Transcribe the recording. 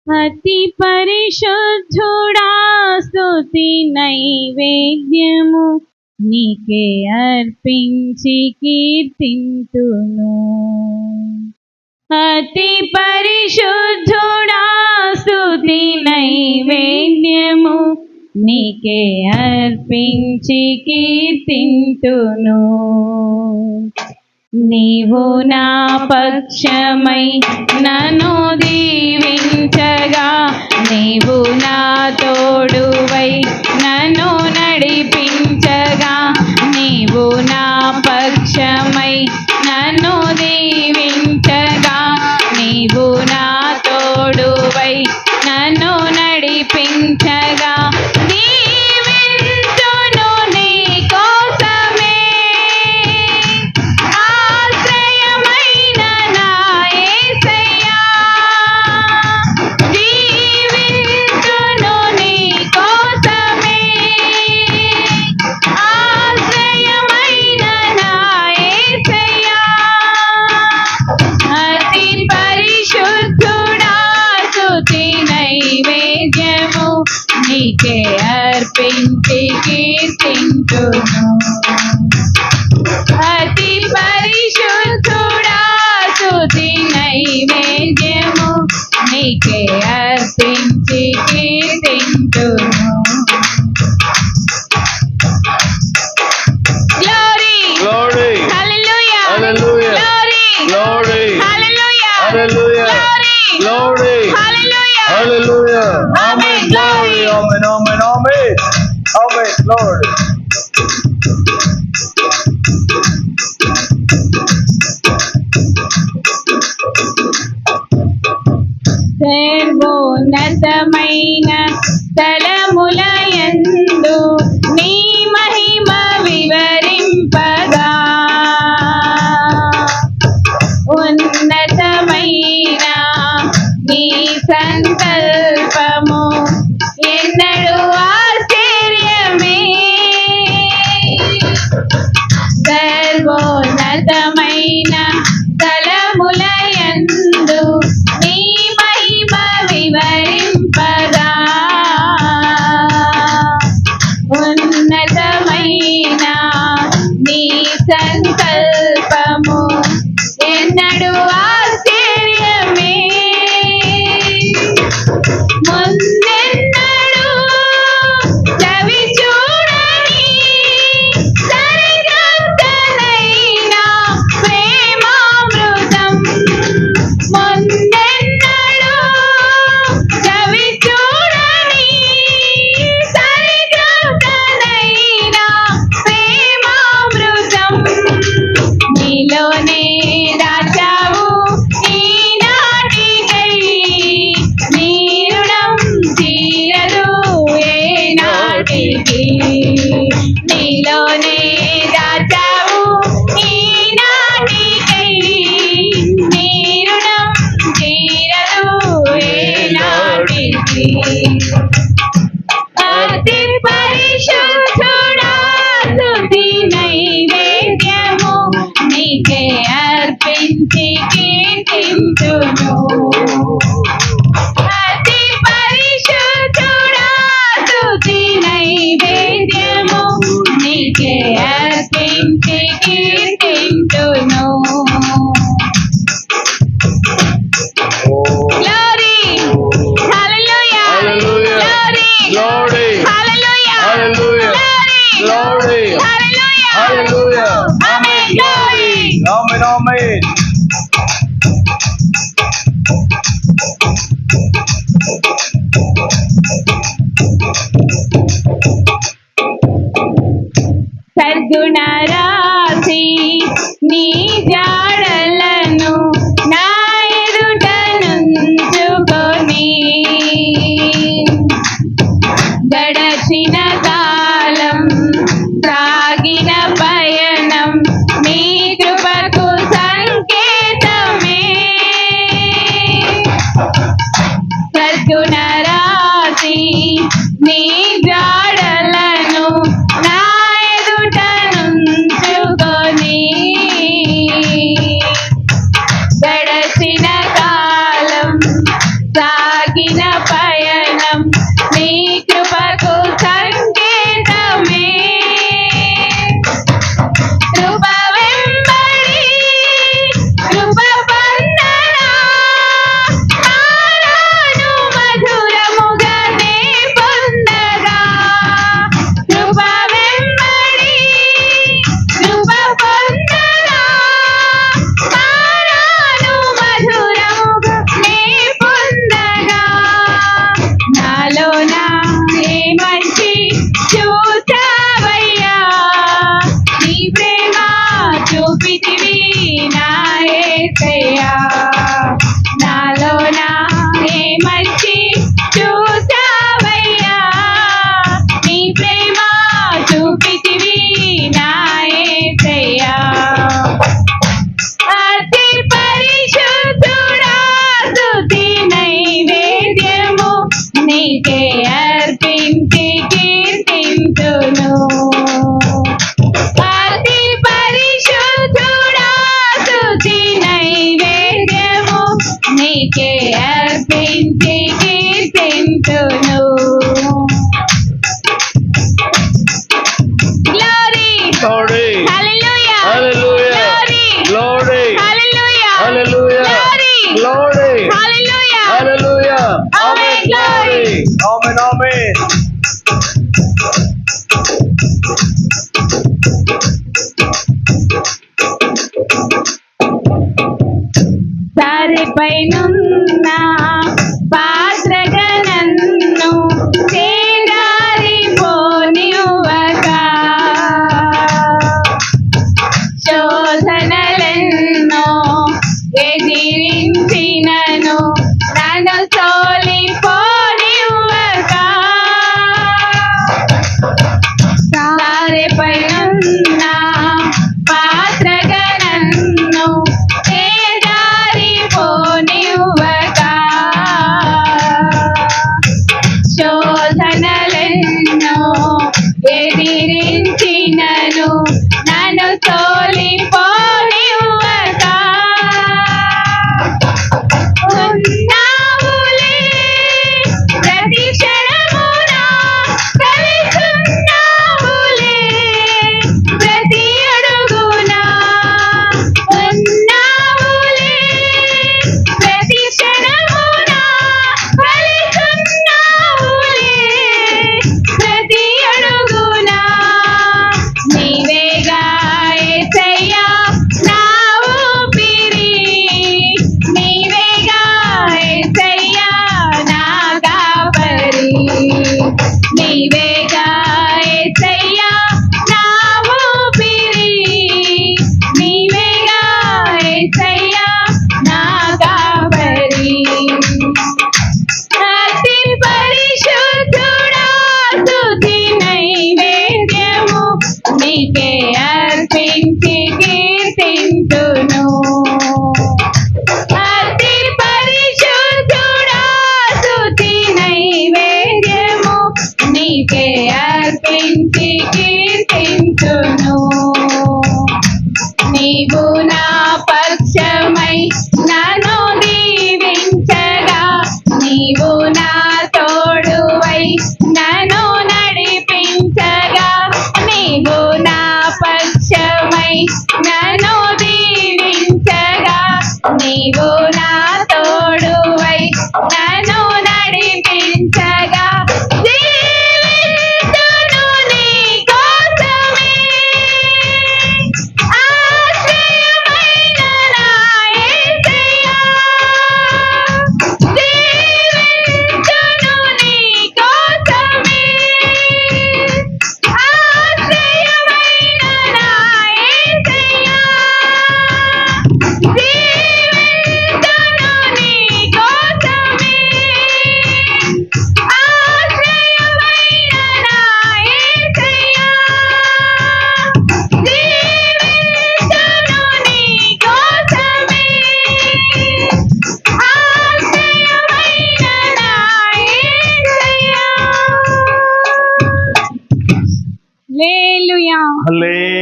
అతి పరిశుద్ధుడా స్తుతి నైవేద్యము నీకే అర్పించి కీర్తింతును. అతి పరిశుద్ధుడా స్తుతి నైవేద్యము నీకే అర్పించి కీర్తింతును. నీవు నా పక్షమై నన్ను దీవించగా, నీవు నా తోడువై నన్ను నడిపించగా, నీవు నా పక్షమై నన్ను దీవించగా, నీవు నా తోడువై నన్ను నడిపించగా, దీవింతును నీ కోసమే ఆశ్రయమైన నా యేసయ్యా. దీవింతును నీ కోసమే ఆశ్రయమైన నా యేసయ్యా. అతి పరిశుద్ధుడా స్తుతి నైవేద్యము నీకే అర్పించి కీర్తింతును. అతి పరిశుద్ధుడా స్తుతి నైవేద్యము నీకే అర్పించి కీర్తింతును. Glory, Glory, hallelujah, Hallelujah, glory, Glory, hallelujah, Hallelujah, glory, Glory, hallelujah, Hallelujah. Amen, Amen. Glory, glory. Amen, Amen, Amen. Amen, Lord. సర్వోన్నతమైన స్థలములయందు నీ మహిమ వివరింపగా, ఉన్నతమైన నీ సంకల్పము ఎన్నడూ ఆశ్చర్యమే. సర్వోన్నతమైన స్థలములయందు నీ మహిమ వివరింపగా, ఉన్నతమైన నీ సంకల్పము ఎన్నడూ ఆశ్చర్యమే. ముందెన్నడూ చవి చూడని సరిగొత్తనైన ప్రేమామృతం, ముందెన్నడూ చవి చూడని సరిగొత్తనైన ప్రేమామృతం నీలోనే దాచావు ఈనాటికై, నీ రుణం తీరదు ఏనాటికి. నీలోనే దాచావు ఈనాటికై, నీ రుణం తీరదు ఏనాటికి. అతి పరిశుద్ధుడా స్తుతి నైవేద్యము నీకే అర్పించి కీర్తింతును. అతి పరిశుద్ధుడా స్తుతి నైవేద్యము నీకే అర్పించి కీర్తింతును. Glory, hallelujah, Hallelujah, glory, Glory, hallelujah, Hallelujah, Glory, hallelujah, Hallelujah. Amen, glory. Amen, Amen. సద్గుణ రాశి నీ జాడలను నా ఎదుట నుంచుకొని, గడచిన కాలం సాగిన పయనం నీ కృపకు సంకేతమే. సద్గుణ రాశి నీ జాడలను నా ఎదుట నుంచుకొని, గడచిన కాలం సాగి సాగిన పయనం నీ కృపకు సంకేతమే. కృప వెంబడి కృప పొందగా మారాను మధురముగానే పొందగా. కృప వెంబడి కృప పొందగా మారాను మధురముగానే పొందగా. నాలోన ఏ మంచి చూసావయ్యా, నీ ప్రేమ చూపితివి నా యేసయ్యా. నాలోన ఏ మంచి చూసావయ్యా, నీ ప్రేమ చూపితివి నా యేసయ్యా. అతి పరిశుద్ధుడా స్తుతి నైవేద్యము నీకే అర్పించి కీర్తింతును. అతి పరిశుద్ధుడా స్తుతి నైవేద్యము నీకే అర్పించి కీర్తింతును. Glory! Glory. Hallelujah! Hallelujah. Glory! Glory. Hallelujah! Hallelujah. Glory! Glory. Hallelujah! Hallelujah. Amen. Glory. Amen. Amen. సారెపైనున్న పాత్రగా నన్ను చేదారిపోనివ్వక, శోధనలెన్నో ఎదిరించినను నన్ను తోలిపోనివ్వక. సారెపైనున్న పాత్రగా నన్ను చేదారిపోనివ్వక, శోధనలెన్నో ఎదిరించినను నన్ను తోలిపోనివ్వక. ఉన్నావులే ప్రతి క్షణమున కలిసున్నావులే ప్రతి అడుగున. ఉన్నావులే ప్రతి క్షణమున కలిసున్నావులే ప్రతి అడుగున. నీవేగా యేసయ్యా నా ఊపిరి, నీవేగా యేసయ్యా నా కాపరి. నీవేగా యేసయ్యా నా ఊపిరి, నీవేగా యేసయ్యా నా కాపరి. అతి పరిశుద్ధుడా స్తుతి నైవేద్యము నీకే అర్పించి కీర్తింతును. అతి పరిశుద్ధుడా స్తుతి నైవేద్యము నీకే అర్పించి కీర్తింతును. నీవు నా పక్షమై నన్ను దీవించగా, నీవు నా తోడువై నన్ను నడిపించగా, నీవు నా పక్షమై నన్ను దీవించగా, నీవు నా తోడువై నన్ను నడిపించగా. జీవించును నీ కోసమే, ఆశ్రయమైన నా యేసయ్యా. జీవించును నీ కోసమే, ఆశ్రయమైన నా యేసయ్యా. జీవించును నీ కోసమే, ఆశ్రయమైన నా యేసయ్యా. జీవించును నీ కోసమే, ఆశ్రయమైన నా యేసయ్యా. హల్లెలూయా. Hallelujah.